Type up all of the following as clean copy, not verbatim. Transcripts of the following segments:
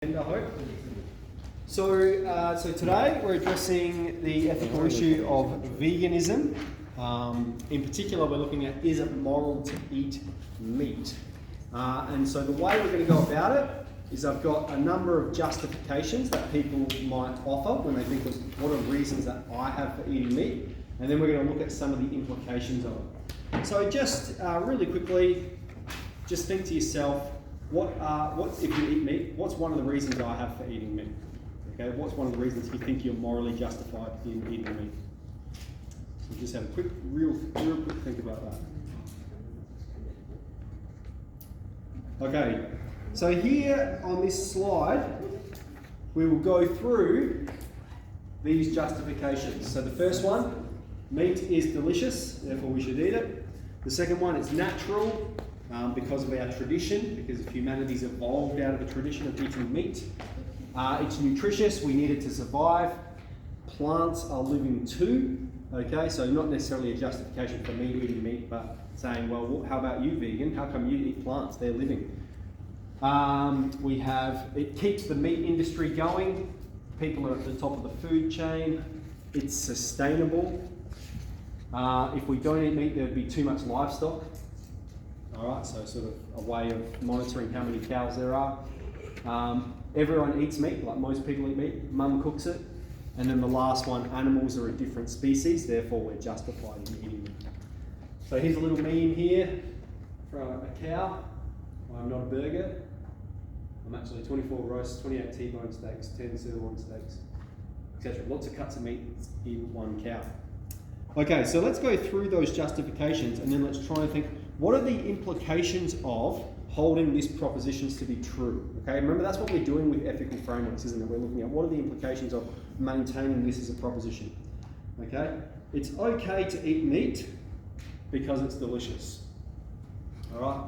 I hope. So today we're addressing the ethical issue of veganism. In particular, we're looking at, is it moral to eat meat? And so the way we're going to go about it is I've got a number of justifications that people might offer when they think of what are reasons that I have for eating meat, and then we're going to look at some of the implications of it. So just really quickly, just think to yourself, what if you eat meat? What's one of the reasons I have for eating meat? Okay, what's one of the reasons you think you're morally justified in eating meat? So just have a real quick think about that. Okay, so here on this slide, we will go through these justifications. So the first one, meat is delicious, therefore we should eat it. The second one, it's natural. Because of our tradition, because humanity's evolved out of a tradition of eating meat. It's nutritious, we need it to survive. Plants are living too, okay? So not necessarily a justification for me eating meat, but saying, well, how about you, vegan? How come you eat plants? They're living. It keeps the meat industry going. People are at the top of the food chain. It's sustainable. If we don't eat meat, there'd be too much livestock. All right, so sort of a way of monitoring how many cows there are. Everyone eats meat, like most people eat meat. Mum cooks it. And then the last one, animals are a different species, therefore we're justified in eating meat. So here's a little meme here for a cow. I'm not a burger. I'm actually 24 roasts, 28 T-bone steaks, 10 sirloin steaks, etc. Lots of cuts of meat in one cow. Okay, so let's go through those justifications and then let's try and think, what are the implications of holding these propositions to be true? Okay, remember that's what we're doing with ethical frameworks, isn't it? We're looking at what are the implications of maintaining this as a proposition. Okay, it's okay to eat meat because it's delicious. All right,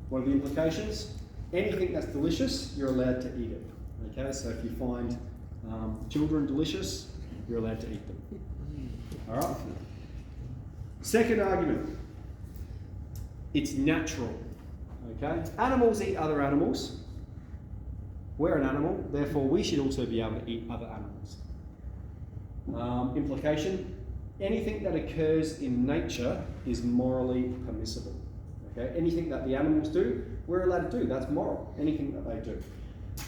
what are the implications? Anything that's delicious, you're allowed to eat it. Okay, so if you find children delicious, you're allowed to eat them. All right. Second argument. It's natural. Okay. Animals eat other animals. We're an animal, therefore we should also be able to eat other animals. Implication. Anything that occurs in nature is morally permissible. Okay. Anything that the animals do, we're allowed to do. That's moral. Anything that they do.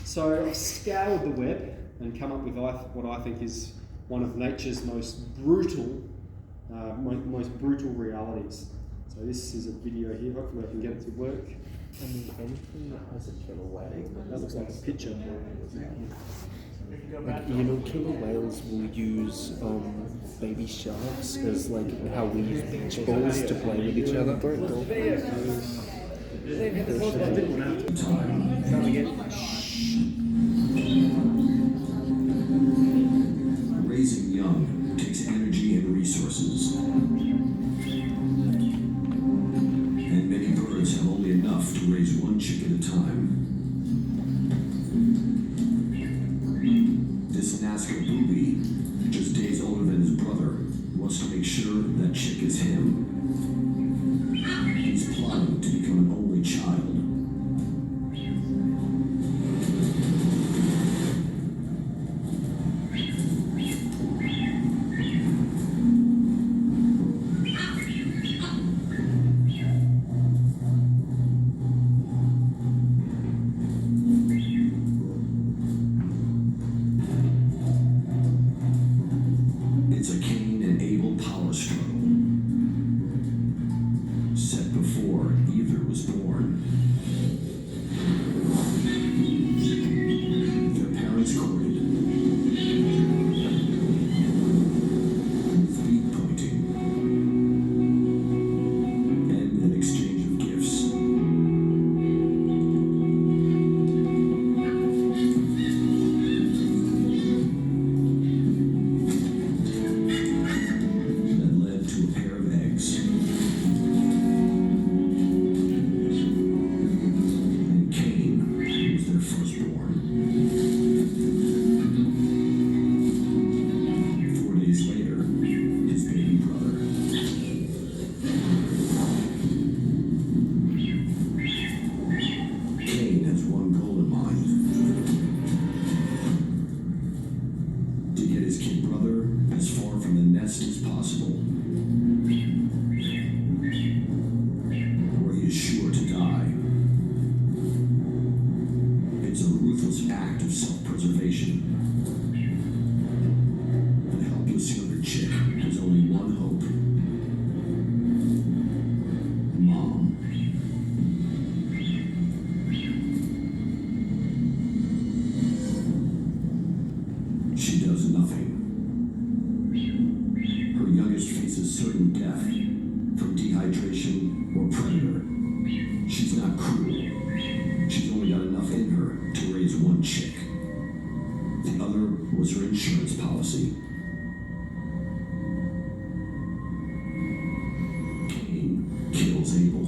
So I've scoured the web and come up with what I think is one of nature's most brutal realities. So this is a video here, hopefully I can get it to work. I mean, anything that has a killer whale. That looks like a picture. Like, you know, killer whales will use baby sharks as like how we use beach balls to play with each other. Raising young takes energy and resources. And many birds have only enough to raise one chick at a time. This Nazca booby, just days older than his brother, wants to make sure that chick is him. He's plotting to become an only child. It's a Cain and Abel power struggle, set before either was born. possible, or he is sure to die. It's a ruthless act of self-preservation. The helpless younger chick has only one hope. Mom. She does nothing. Her youngest faces certain death from dehydration or predator. She's not cruel. She's only got enough in her to raise one chick. The other was her insurance policy. Cain kills Abel.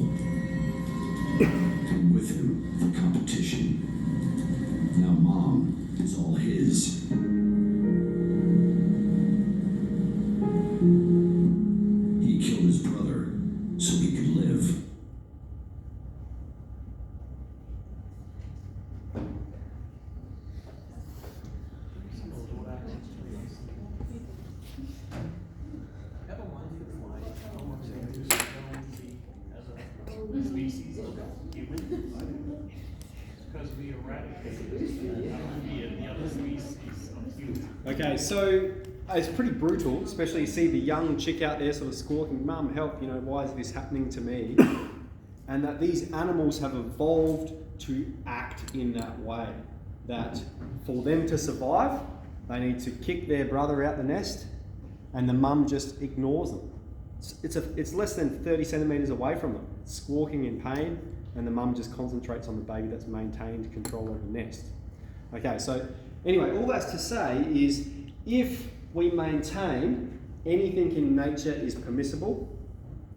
And with him, the competition. Now Mom is all his. He killed his brother so he could live. Species of human, because we eradicated the other species of human. Okay, so it's pretty brutal, especially you see the young chick out there sort of squawking, "Mum, help, why is this happening to me?" And that these animals have evolved to act in that way. That for them to survive, they need to kick their brother out the nest, and the mum just ignores them. It's less than 30 centimetres away from them, it's squawking in pain, and the mum just concentrates on the baby that's maintained control of the nest. Okay, so anyway, all that's to say is if we maintain anything in nature is permissible,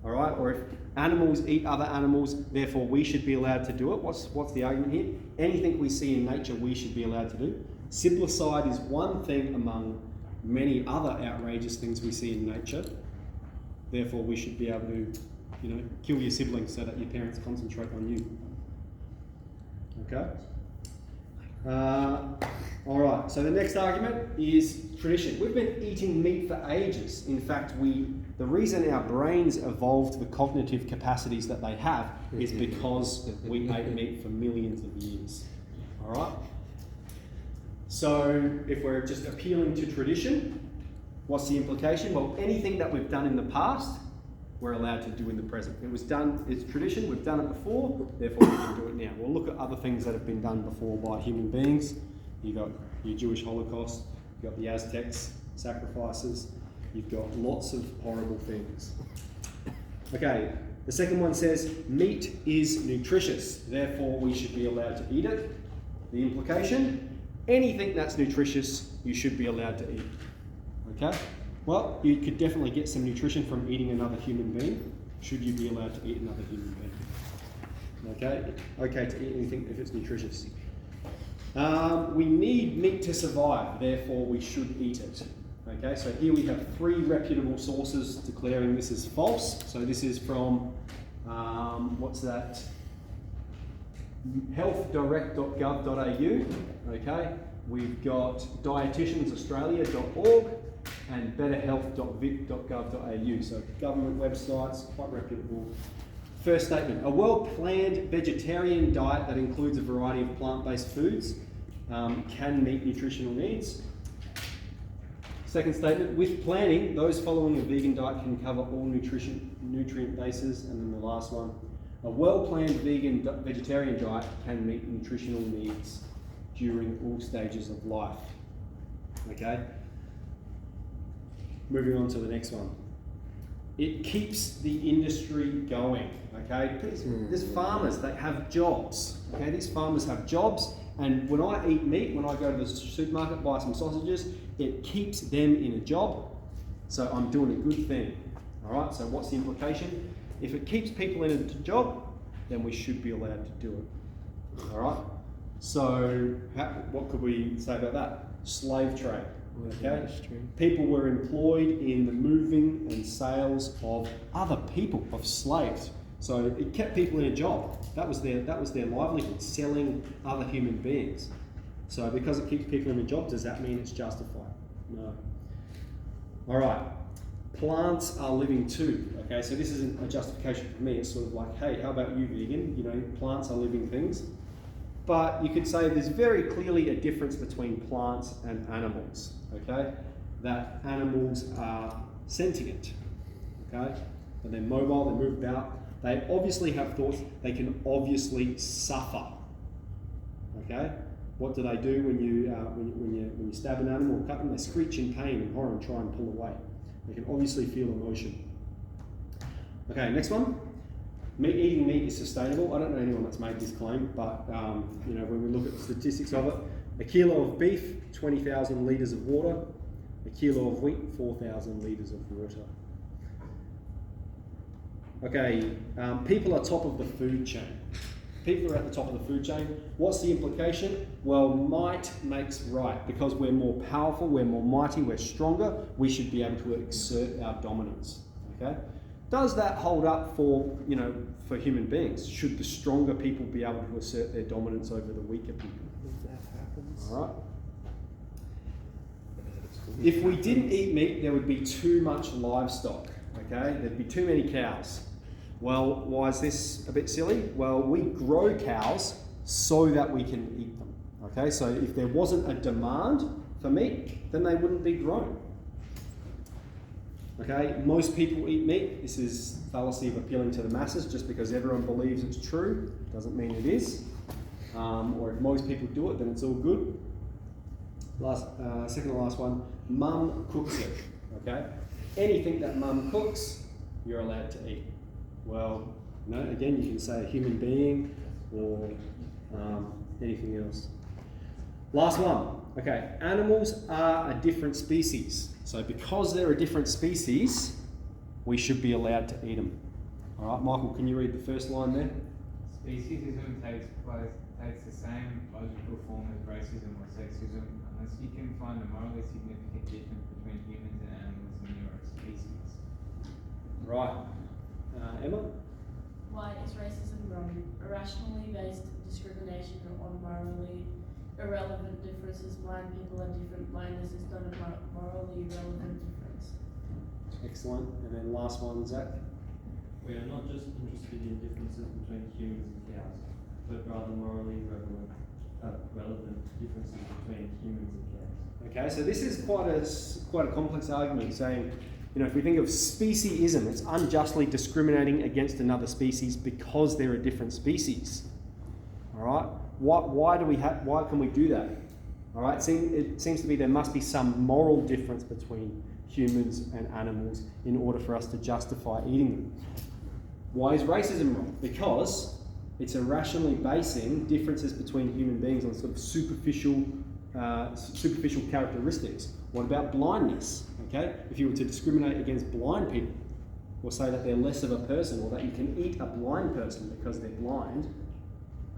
all right, or if animals eat other animals, therefore we should be allowed to do it. What's the argument here? Anything we see in nature we should be allowed to do. Simplicide is one thing among many other outrageous things we see in nature. Therefore, we should be able to, kill your siblings so that your parents concentrate on you. Okay? All right, so the next argument is tradition. We've been eating meat for ages. In fact, the reason our brains evolved the cognitive capacities that they have is because we ate meat for millions of years. All right? So if we're just appealing to tradition, what's the implication? Well, anything that we've done in the past, we're allowed to do in the present. It's tradition, we've done it before, therefore we can do it now. We'll look at other things that have been done before by human beings. You've got your Jewish Holocaust, you've got the Aztecs, sacrifices, you've got lots of horrible things. Okay, the second one says, meat is nutritious, therefore we should be allowed to eat it. The implication, anything that's nutritious, you should be allowed to eat. Okay? Well, you could definitely get some nutrition from eating another human being, should you be allowed to eat another human being. Okay? Okay to eat anything if it's nutritious. We need meat to survive, therefore we should eat it. Okay, so here we have 3 reputable sources declaring this is false. So this is from, healthdirect.gov.au. Okay, we've got dietitiansaustralia.org and betterhealth.vic.gov.au. So government websites, quite reputable. First statement, a well-planned vegetarian diet that includes a variety of plant-based foods can meet nutritional needs. Second statement, with planning, those following a vegan diet can cover all nutrient bases. And then the last one, a well-planned vegetarian diet can meet nutritional needs during all stages of life. Okay? Moving on to the next one. It keeps the industry going, okay? There's farmers that have jobs, okay? These farmers have jobs, and when I eat meat, when I go to the supermarket, buy some sausages, it keeps them in a job, so I'm doing a good thing, all right? So what's the implication? If it keeps people in a job, then we should be allowed to do it, all right? So what could we say about that? Slave trade. Okay, people were employed in the moving and sales of other people, of slaves. So it kept people in a job. That was their livelihood, selling other human beings. So because it keeps people in a job, does that mean it's justified? No. All right. plants are living too. Okay, so this isn't a justification for me. It's sort of like, hey, how about you, vegan? You know, plants are living things. But you could say there's very clearly a difference between plants and animals. Okay, that animals are sentient. Okay, and they're mobile. They move about. They obviously have thoughts. They can obviously suffer. Okay, what do they do when you stab an animal or cut them? They screech in pain and horror and try and pull away. They can obviously feel emotion. Okay, next one. Eating meat is sustainable. I don't know anyone that's made this claim, but you know, when we look at the statistics of it, a kilo of beef, 20,000 litres of water. A kilo of wheat, 4,000 litres of water. Okay, people are top of the food chain. People are at the top of the food chain. What's the implication? Well, might makes right. Because we're more powerful, we're more mighty, we're stronger, we should be able to exert our dominance. Okay? Does that hold up for, you know, for human beings? Should the stronger people be able to assert their dominance over the weaker people? If that happens. All right. If we didn't eat meat, there would be too much livestock. Okay? There'd be too many cows. Well, why is this a bit silly? Well, we grow cows so that we can eat them. Okay, so if there wasn't a demand for meat, then they wouldn't be grown. Okay, most people eat meat. This is fallacy of appealing to the masses. Just because everyone believes it's true doesn't mean it is. Or if most people do it, then it's all good. Second to last one, mum cooks it. Okay, anything that mum cooks, you're allowed to eat. Well, no, again, you can say a human being or anything else. Last one. Okay, animals are a different species. So because they're a different species, we should be allowed to eat them. All right, Michael, can you read the first line there? Speciesism takes the same logical form as racism or sexism unless you can find a morally significant difference between humans and animals in your species. Right. Emma? Why is racism wrong? Irrationally based discrimination on morally irrelevant differences. Blind people are different. Blindness is not a morally relevant difference. Excellent. And then last one, Zach? We are not just interested in differences between humans and cows, but rather morally relevant differences between humans and cows. Okay, so this is quite a complex argument saying, you know, if we think of speciesism, it's unjustly discriminating against another species because they're a different species. All right, why can we do that? All right, it seems to be there must be some moral difference between humans and animals in order for us to justify eating them. Why is racism wrong? Because it's irrationally basing differences between human beings on sort of superficial characteristics. What about blindness? Okay, if you were to discriminate against blind people, or say that they're less of a person, or that you can eat a blind person because they're blind,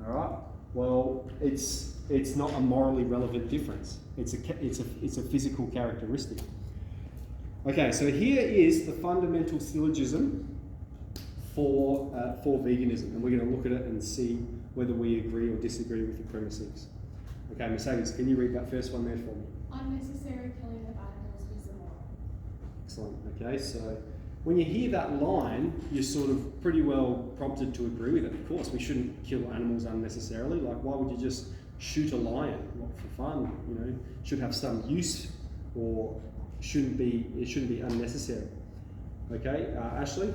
all right? Well, it's not a morally relevant difference. It's a physical characteristic. Okay, so here is the fundamental syllogism for veganism, and we're going to look at it and see whether we agree or disagree with the premises. Okay, Mercedes, can you read that first one there for me? Unnecessary killing of animals is immoral. Excellent. Okay, so when you hear that line, you're sort of pretty well prompted to agree with it. Of course, we shouldn't kill animals unnecessarily. Like, why would you just shoot a lion? Not for fun, you know. It should have some use, or it shouldn't be unnecessary. Okay, Ashley?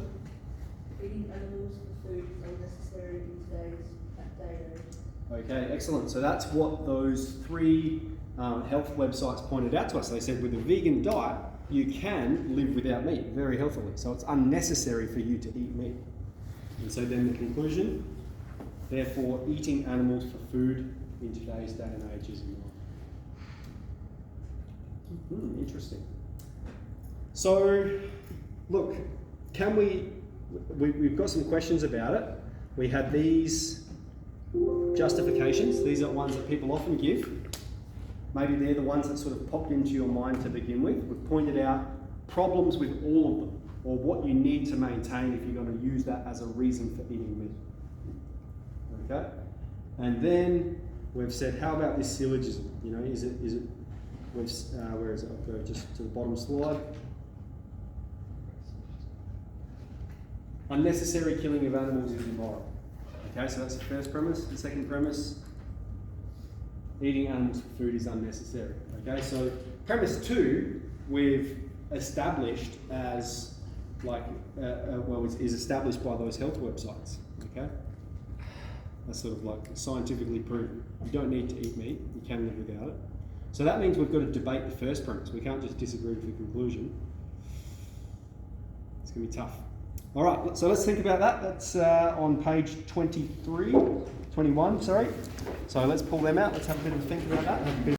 Eating animals for food is unnecessary in today's day and age. Okay, excellent. So that's what those three health websites pointed out to us. They said with a vegan diet, you can live without meat very healthily. So it's unnecessary for you to eat meat. And so then the conclusion, therefore, eating animals for food in today's day and age is immoral. Interesting. So, look, we've got some questions about it. We had these justifications. These are ones that people often give. Maybe they're the ones that sort of popped into your mind to begin with. We've pointed out problems with all of them, or what you need to maintain if you're going to use that as a reason for eating meat. Okay? And then we've said, how about this syllogism? You know, is it, where is it? I'll go just to the bottom slide. Unnecessary killing of animals is immoral. Okay, so that's the first premise. The second premise, eating animals for food is unnecessary. Okay, so premise 2, we've established as like, is established by those health websites. Okay, that's sort of like scientifically proven. You don't need to eat meat. You can live without it. So that means we've got to debate the first premise. We can't just disagree with the conclusion. It's going to be tough. All right, so let's think about that. That's on page 21, sorry. So let's pull them out. Let's have a bit of a think about that.